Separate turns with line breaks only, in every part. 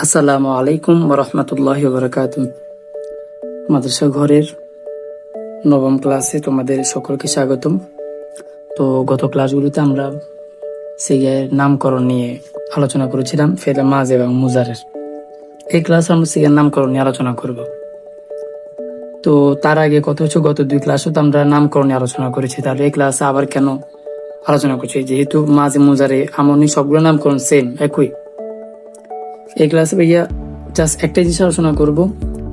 আসসালামু আলাইকুম ওরহমতুল্লাহি ওবারাকাতুহু। মাদ্রাসা ঘরের নবম ক্লাসে তোমাদের সকলকে স্বাগতম। তো গত ক্লাসগুলোতে আমরা সিগারের নামকরণ নিয়ে আলোচনা করেছিলাম, ফেলে মাজ এবং মুজারের। এই ক্লাসে আমরা সিগারের নামকরণ নিয়ে আলোচনা করব। তো তার আগে কথা হচ্ছে, গত দুই ক্লাসে তো আমরা নামকরণ নিয়ে আলোচনা করেছি, তাহলে এই ক্লাসে আবার কেন আলোচনা করছি? যেহেতু মাঝে মুজারে আমনি সবগুলো নামকরণ সেম, একই। এই ক্লাসে ভাইয়া জাস্ট একটা জিনিস আলোচনা করব,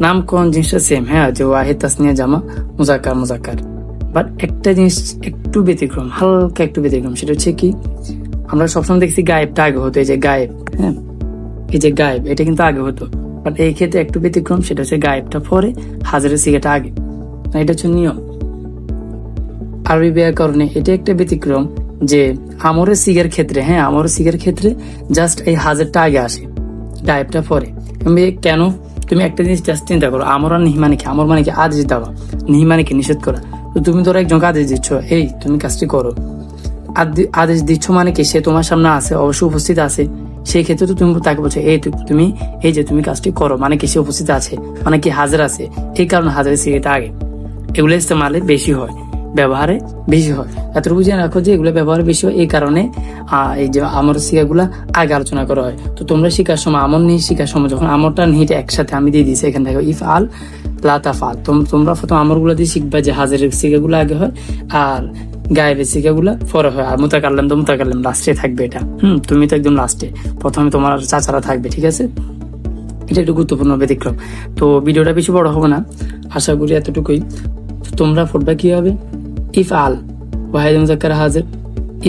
নামকরণ জিনিসটা সেম, হ্যাঁ, যে ওয়াহিদ তাসনিয়া জামা মুজাক্কার মুজাক্কার, বাট একটা জিনিস একটু ব্যতিক্রম, হালকা একটু ব্যতিক্রম। সেটা হচ্ছে কি, আমরা সবসময় দেখছি গায়েবটা আগে হতো, এই যে গায়েব, হ্যাঁ, এই যে গায়েব, এটা কিন্তু আগে হতো, বাট এই ক্ষেত্রে একটু ব্যতিক্রম। সেটা হচ্ছে গায়েবটা পরে, হাজারের সিগাটা আগে। এটা হচ্ছে নিয়ম আরবি ব্যাকরণে। এটা একটা ব্যতিক্রম যে আমরের সিগার ক্ষেত্রে, হ্যাঁ, আমরের সিগার ক্ষেত্রে জাস্ট এই হাজারটা আগে আসে, গায়েবটা পরে। কেন? তুমি একটা জিনিস জাস্ট চিন্তা করো, আমর আর নিহি মানে কি? আমর মানে কি আদেশ দেওয়া, নিহি মানে কি নিষেধ করা। তো তুমি ধরো একজনকে আদেশ দিচ্ছ, এই তুমি কাজটি করো, আদেশ দিচ্ছ মানে কি সে তোমার সামনে আছে, অবশ্যই উপস্থিত আছে। সেই ক্ষেত্রে তো তুমি তাকে বলছো, তুমি এই যে তুমি কাজটি করো, মানে কি সে উপস্থিত আছে, মানে কি হাজার আছে। এই কারণে হাজারের সিগারেট আগে। এগুলো ইস্তেমালে বেশি হয়, ব্যবহারে বেশি হয়। এতটুকু বুঝে রাখো যে এগুলো ব্যবহারে বেশি হয়, এই কারণে এই যে আমর সিগাগুলা আগে আলোচনা করা হয়। তো তোমরা শিকার সময়, আমর নিহি শিকার সময় যখন আমরটা নিহিটা একসাথে আমি দিয়ে দিয়েছি এখান থেকে, ইফ আল লাতাফাল, তোমরা প্রথম আমর গুলা দিয়ে শিখবা যে হাজারের সিগাগুলো আগে হয় আর গায়েবের সিগাগুলা পরে হয়। আর মুতাকাল্লাম তো মুতাকাল্লাম লাস্টে থাকবে। এটা তুমি তো একদম লাস্টে, প্রথমে তোমার চাচারা থাকবে, ঠিক আছে? এটা একটু গুরুত্বপূর্ণ ব্যতিক্রম। তো ভিডিওটা বেশি বড় হবে না, আশা করি এতটুকুই। তোমরা পড়বা কি হবে, ইফ আল ওয়াহিদ মুজাক্কার হাজির,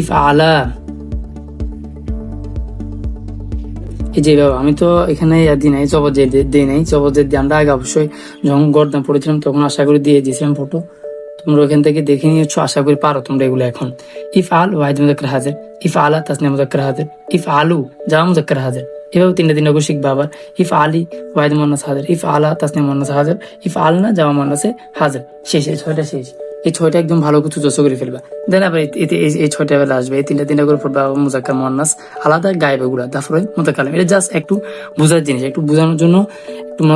ইফ আলা। এই যে বাবা, আমি তো এখানে দিই নাই, জবরজেদ দিই নাই। জবরজেদ দিয়ে আমরা আগে অবশ্যই যখন গর্দান পড়েছিলাম তখন আশা করি দিয়ে দিয়েছিলাম ফটো। তোমরা ওখান থেকে দেখে নিয়েছো, আশা করি পারো তোমরা এগুলো এখন। ইফ আল ওয়াহিদ মুজাক্কার হাজির, ইফ আলা তাসনিয়া মুজাক্কার হাজির, ইফ আলু জামা মুজাক্কার হাজির। এভাবে তিনটা করে শিখবা। আবার ইফ আলী ওয়াহিদ মুন্নাস হাজির, ইফ আলা তাসনিয়া মুন্নাস হাজির, ইফ আলনা জামা মুন্নাসে হাজির। শেষ, এই ছয়টা শেষ। এই ছয়টা একদম ভালো কিছু জোস করে ফেলবা। দেন আবার এই ছয়টা বেলা আসবে, এই তিনটা করে পড়বা। মুজাক্কার মুন্নাস আলাদা, গায়েব এগুলা, তারপরে মুতাকাল্লিম। এটা জাস্ট একটু বোঝার জিনিস, একটু বোঝানোর জন্য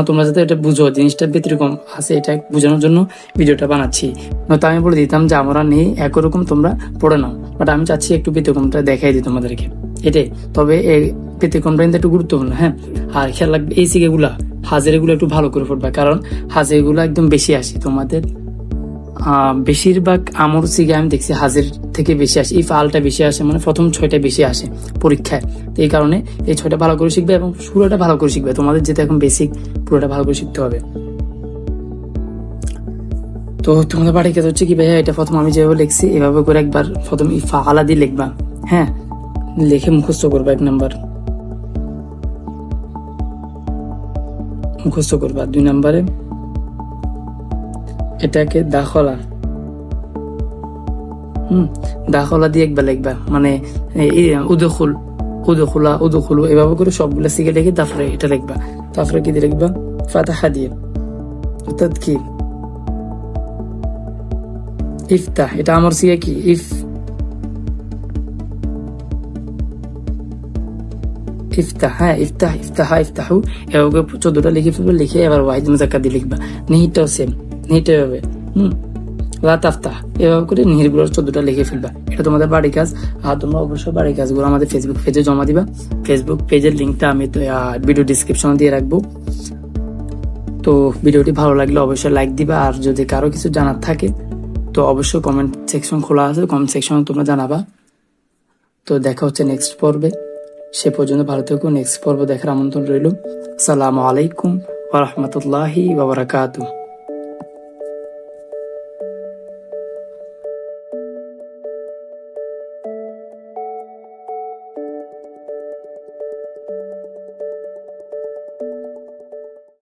তোমরা যাতে এটা বুঝো, জিনিসটা ব্যতিক্রম আছে, এটা বোঝানোর জন্য ভিডিওটা বানাচ্ছি। নয়তো আমি বলে দিতাম যে আমরা নেই একরকম, তোমরা পড়ে নাও। বাট আমি চাচ্ছি একটু ব্যতিক্রমটা দেখাই দিই তোমাদেরকে, এটাই। তবে এই ব্যতিক্রমটা কিন্তু একটু গুরুত্বপূর্ণ, হ্যাঁ। আর খেয়াল রাখবে এই সিগাগুলা, হাজারিগুলো একটু ভালো করে পড়বা, কারণ হাজারিগুলো একদম বেশি আসে তোমাদের। বেশিরভাগ আমর সিগে আমি দেখছি হাজির থেকে বেশি আসে, ইফ আলটা বেশি আসে, মানে প্রথম ছয়টা বেশি আসে পরীক্ষায়। তো এই কারণে এই ছয়টা ভালো করে শিখবে এবং পুরোটা ভালো করে শিখবে। তোমাদের যেটা এখন বেসিক, পুরোটা ভালো করে শিখতে হবে। তো তোমাদের বাড়ি কাজ হচ্ছে কি ভাইয়া, এটা প্রথম আমি যেভাবে লিখছি এভাবে করে একবার প্রথম ইফা আলা দিয়ে লিখবা, হ্যাঁ, লিখে মুখস্থ করবা। 1 নাম্বার মুখস্থ করবা। 2 নাম্বারে এটাকে দাখলা, দাখলা দিয়ে একবার লিখবা, মানে উদখুল, উদখুলা, উদখুলু, এভাবে করে সবগুলো শিখে লিখে তারপরে এটা লিখবা। তারপরে কি দিয়ে লিখবা, ফাতাহা দিয়ে, অর্থাৎ কি ইফতাহ। এটা আমার সিগে কি ইফতাহ, হ্যাঁ, ইফতাহ, ইফতাহা, ইফতাহু, এভাবে 14টা লিখে ফেলবে। লিখে এবার ওয়াহিদ মুজাক্কার দিয়ে লিখবা। নিহিটাও সেম, নিহিটা হবে লাতাফতাহ, এভাবে করে নিহিরগুলোর 14টা লিখে ফেলবা। এটা তোমাদের বাড়ি কাজ। আর তোমরা অবশ্যই বাড়ি কাজগুলো আমাদের ফেসবুক পেজে জমা দিবা। ফেসবুক পেজের লিঙ্কটা আমি ভিডিও ডিসক্রিপশনে দিয়ে রাখবো। তো ভিডিওটি ভালো লাগলে অবশ্যই লাইক দিবা। আর যদি কারো কিছু জানার থাকে তো অবশ্যই কমেন্ট সেকশন খোলা আছে, কমেন্ট সেকশনে তোমরা জানাবা। তো দেখা হচ্ছে নেক্সট পর্বে। সে পর্যন্ত ভালো থেকো। নেক্সট পর্ব দেখার আমন্ত্রণ রইল। আসসালামু আলাইকুম ওয়া রাহমাতুল্লাহি ওয়া বারাকাতুহু।